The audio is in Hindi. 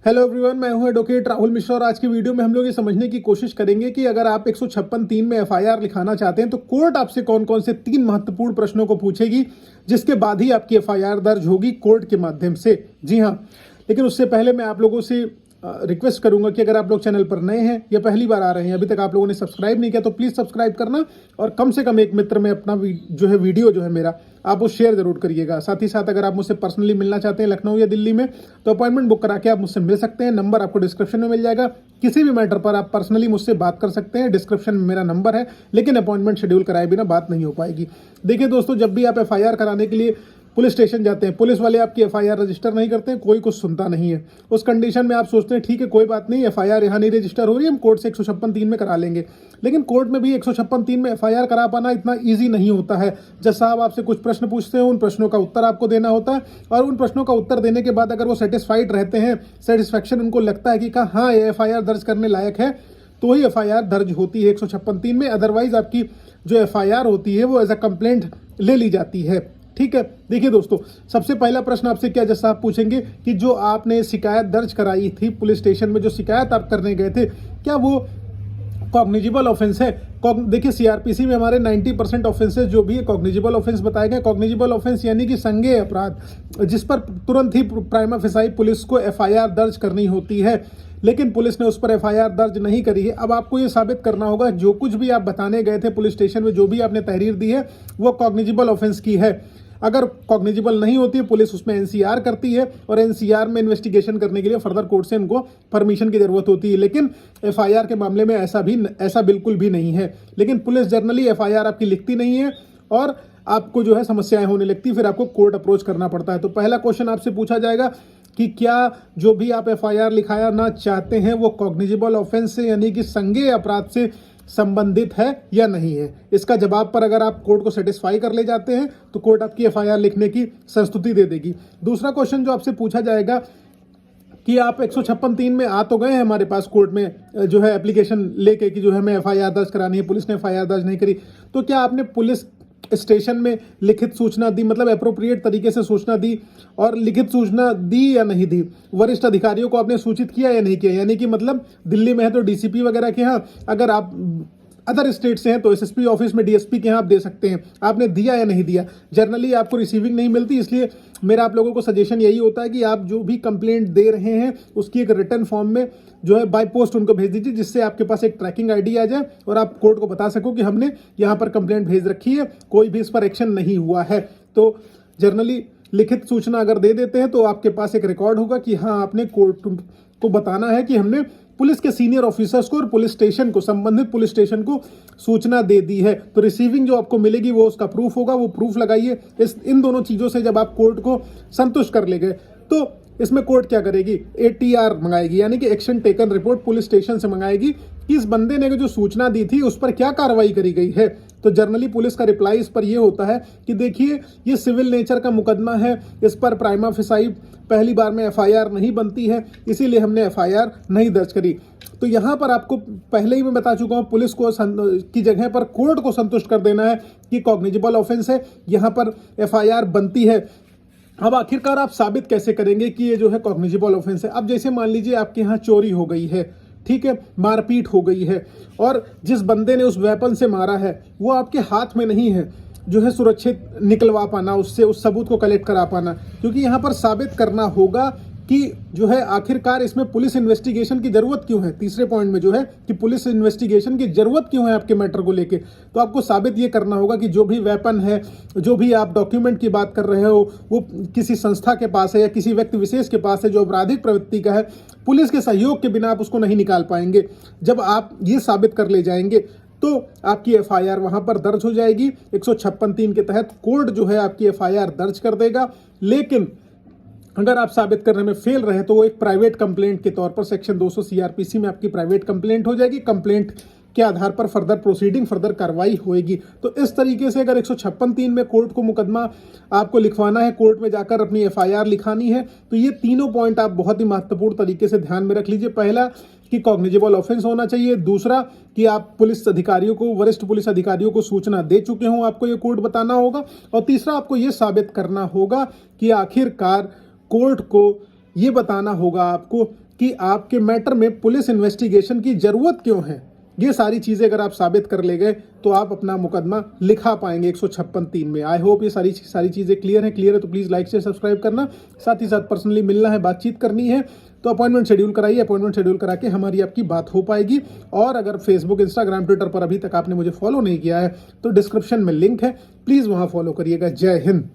हेलो एवरीवन, मैं हूं एडवोकेट राहुल मिश्रा और आज की वीडियो में हम लोग ये समझने की कोशिश करेंगे कि अगर आप 156(3) में एफआईआर लिखाना चाहते हैं तो कोर्ट आपसे कौन कौन से 3 महत्वपूर्ण प्रश्नों को पूछेगी, जिसके बाद ही आपकी एफआईआर दर्ज होगी कोर्ट के माध्यम से। जी हाँ, लेकिन उससे पहले मैं आप लोगों से रिक्वेस्ट करूंगा कि अगर आप लोग चैनल पर नए हैं या पहली बार आ रहे हैं, अभी तक आप लोगों ने सब्सक्राइब नहीं किया तो प्लीज़ सब्सक्राइब करना और कम से कम एक मित्र में अपना वीडियो जो है मेरा आप वो शेयर जरूर करिएगा। साथ ही साथ अगर आप मुझसे पर्सनली मिलना चाहते हैं लखनऊ या दिल्ली में तो अपॉइंटमेंट बुक करा के आप मुझसे मिल सकते हैं। नंबर आपको डिस्क्रिप्शन में मिल जाएगा। किसी भी मैटर पर आप पर्सनली मुझसे बात कर सकते हैं। डिस्क्रिप्शन में मेरा नंबर है, लेकिन अपॉइंटमेंट शेड्यूल कराए बिना बात नहीं हो पाएगी। देखिए दोस्तों, जब भी आप एफआईआर कराने के लिए पुलिस स्टेशन जाते हैं, पुलिस वाले आपकी एफआईआर रजिस्टर नहीं करते हैं, कोई कुछ सुनता नहीं है। उस कंडीशन में आप सोचते हैं ठीक है कोई बात नहीं, एफआईआर यहाँ नहीं रजिस्टर हो रही है, हम कोर्ट से 156(3) में करा लेंगे। लेकिन कोर्ट में भी 156(3) में एफआईआर करा पाना इतना ईजी नहीं होता है। जज साहब आपसे कुछ प्रश्न पूछते हैं, उन प्रश्नों का उत्तर आपको देना होता है और उन प्रश्नों का उत्तर देने के बाद अगर वो सेटिस्फाइड रहते हैं, सेटिस्फैक्शन उनको लगता है कि हाँ ये एफआईआर दर्ज करने लायक है, तो ही एफआईआर दर्ज होती है 156(3) में। अदरवाइज आपकी जो एफआईआर होती है वो एज अ कंप्लेंट ले ली जाती है। ठीक है, देखिए दोस्तों, सबसे पहला प्रश्न आपसे क्या जज साहब पूछेंगे कि जो आपने शिकायत दर्ज कराई थी पुलिस स्टेशन में, जो शिकायत आप करने गए थे, क्या वो कॉग्निजिबल ऑफेंस है? देखिए सीआरपीसी में हमारे 90% ऑफेंसेस जो भी है कॉग्निजिबल ऑफेंस बताए गए। कॉग्निजिबल ऑफेंस यानी कि संज्ञेय अपराध, जिस पर तुरंत ही प्राइमा फेसाई पुलिस को एफआईआर दर्ज करनी होती है, लेकिन पुलिस ने उस पर एफआईआर दर्ज नहीं करी है। अब आपको ये साबित करना होगा जो कुछ भी आप बताने गए थे पुलिस स्टेशन में, जो भी आपने तहरीर दी है वो कॉग्निजिबल ऑफेंस की है। अगर कॉग्निजिबल नहीं होती है, पुलिस उसमें एनसीआर करती है और एनसीआर में इन्वेस्टिगेशन करने के लिए फर्दर कोर्ट से उनको परमिशन की जरूरत होती है। लेकिन एफआईआर के मामले में ऐसा बिल्कुल भी नहीं है। लेकिन पुलिस जनरली एफआईआर आपकी लिखती नहीं है और आपको जो है समस्याएं होने लगती, फिर आपको कोर्ट अप्रोच करना पड़ता है। तो पहला क्वेश्चन आपसे पूछा जाएगा कि क्या जो भी आप एफआईआर लिखाना चाहते हैं वो कॉग्निजिबल ऑफेंस से यानी कि संज्ञेय अपराध से संबंधित है या नहीं है। इसका जवाब पर अगर आप कोर्ट को सेटिस्फाई कर ले जाते हैं तो कोर्ट आपकी एफआईआर लिखने की संस्तुति दे देगी। दूसरा क्वेश्चन जो आपसे पूछा जाएगा कि आप 156(3) में आ तो गए हैं हमारे पास कोर्ट में जो है एप्लीकेशन लेके कि जो है हमें एफआईआर दर्ज करानी है, पुलिस ने एफआईआर दर्ज नहीं करी, तो क्या आपने पुलिस स्टेशन में लिखित सूचना दी, मतलब अप्रोप्रिएट तरीके से सूचना दी, और लिखित सूचना दी या नहीं दी? वरिष्ठ अधिकारियों को आपने सूचित किया या नहीं किया? यानी कि मतलब दिल्ली में है तो डीसीपी वगैरह के यहाँ, अगर आप अदर स्टेट से हैं तो एसएसपी ऑफिस में डीएसपी के यहाँ आप दे सकते हैं। आपने दिया या नहीं दिया? जनरली आपको रिसीविंग नहीं मिलती, इसलिए मेरा आप लोगों को सजेशन यही होता है कि आप जो भी कंप्लेंट दे रहे हैं उसकी एक रिटर्न फॉर्म में जो है बाय पोस्ट उनको भेज दीजिए, जिससे आपके पास एक ट्रैकिंग आईडी आ जाए और आप कोर्ट को बता सको कि हमने यहाँ पर कंप्लेंट भेज रखी है, कोई भी इस पर एक्शन नहीं हुआ है। तो जनरली लिखित सूचना अगर दे देते हैं तो आपके पास एक रिकॉर्ड होगा कि हाँ आपने कोर्ट को बताना है कि हमने पुलिस के सीनियर ऑफिसर्स को और पुलिस स्टेशन को, संबंधित पुलिस स्टेशन को सूचना दे दी है। तो रिसीविंग जो आपको मिलेगी वो उसका प्रूफ होगा, वो प्रूफ लगाइए। इन दोनों चीजों से जब आप कोर्ट को संतुष्ट कर ले गए तो इसमें कोर्ट क्या करेगी? एटीआर मंगाएगी, यानी कि action taken report police station से मंगाएगी कि इस बंदे ने जो सूचना दी थी उस पर क्या कार्रवाई करी गई है। तो जनरली पुलिस का रिप्लाई इस पर यह होता है कि देखिए ये सिविल नेचर का मुकदमा है, इस पर प्राइमा फेसाई पहली बार में एफआईआर नहीं बनती है, इसीलिए हमने एफआईआर नहीं दर्ज करी। तो यहाँ पर आपको पहले ही मैं बता चुका हूँ, पुलिस को की जगह पर कोर्ट को संतुष्ट कर देना है कि कॉग्निजिबल ऑफेंस है, यहाँ पर एफआईआर बनती है। अब आखिरकार आप साबित कैसे करेंगे कि ये जो है कॉग्निजिबल ऑफेंस है? अब जैसे मान लीजिए आपके यहाँ चोरी हो गई है, ठीक है, मारपीट हो गई है और जिस बंदे ने उस वेपन से मारा है वो आपके हाथ में नहीं है, जो है सुरक्षित निकलवा पाना, उससे उस सबूत को कलेक्ट करा पाना, क्योंकि यहाँ पर साबित करना होगा कि जो है आखिरकार इसमें पुलिस इन्वेस्टिगेशन की जरूरत क्यों है। तीसरे पॉइंट में जो है कि पुलिस इन्वेस्टिगेशन की जरूरत क्यों है आपके मैटर को लेके, तो आपको साबित ये करना होगा कि जो भी वेपन है, जो भी आप डॉक्यूमेंट की बात कर रहे हो, वो किसी संस्था के पास है या किसी व्यक्ति विशेष के पास है जो अपराधिक प्रवृत्ति का है। पुलिस के सहयोग के बिना आप उसको नहीं निकाल पाएंगे। जब आप ये साबित कर ले जाएंगे तो आपकी एफआईआर वहां पर दर्ज हो जाएगी। 156(3) के तहत कोर्ट जो है आपकी एफआईआर दर्ज कर देगा। लेकिन अगर आप साबित करने में फेल रहे तो वो एक प्राइवेट कंप्लेंट के तौर पर सेक्शन 200 सीआरपीसी में आपकी प्राइवेट कंप्लेंट हो जाएगी। कंप्लेंट के आधार पर फर्दर प्रोसीडिंग, फर्दर कार्रवाई होगी। तो इस तरीके से अगर 156(3) में कोर्ट को मुकदमा आपको लिखवाना है, कोर्ट में जाकर अपनी एफआईआर लिखानी है, तो ये तीनों पॉइंट आप बहुत ही महत्वपूर्ण तरीके से ध्यान में रख लीजिए। पहला कि कॉग्निजिबल ऑफेंस होना चाहिए। दूसरा कि आप पुलिस अधिकारियों को, वरिष्ठ पुलिस अधिकारियों को सूचना दे चुके हों, आपको ये कोर्ट बताना होगा। और तीसरा आपको ये साबित करना होगा कि आखिरकार कोर्ट को ये बताना होगा आपको कि आपके मैटर में पुलिस इन्वेस्टिगेशन की जरूरत क्यों है। ये सारी चीजें अगर आप साबित कर ले गए तो आप अपना मुकदमा लिखा पाएंगे 156(3) में। आई होप ये सारी चीजें क्लियर है तो प्लीज लाइक से सब्सक्राइब करना। साथ ही साथ पर्सनली मिलना है, बातचीत करनी है तो अपॉइंटमेंट शेड्यूल कराइए। अपॉइंटमेंट शेड्यूल करा के हमारी आपकी बात हो पाएगी। और अगर फेसबुक, इंस्टाग्राम, ट्विटर पर अभी तक आपने मुझे फॉलो नहीं किया है तो डिस्क्रिप्शन में लिंक है, प्लीज वहां फॉलो करिएगा। जय हिंद।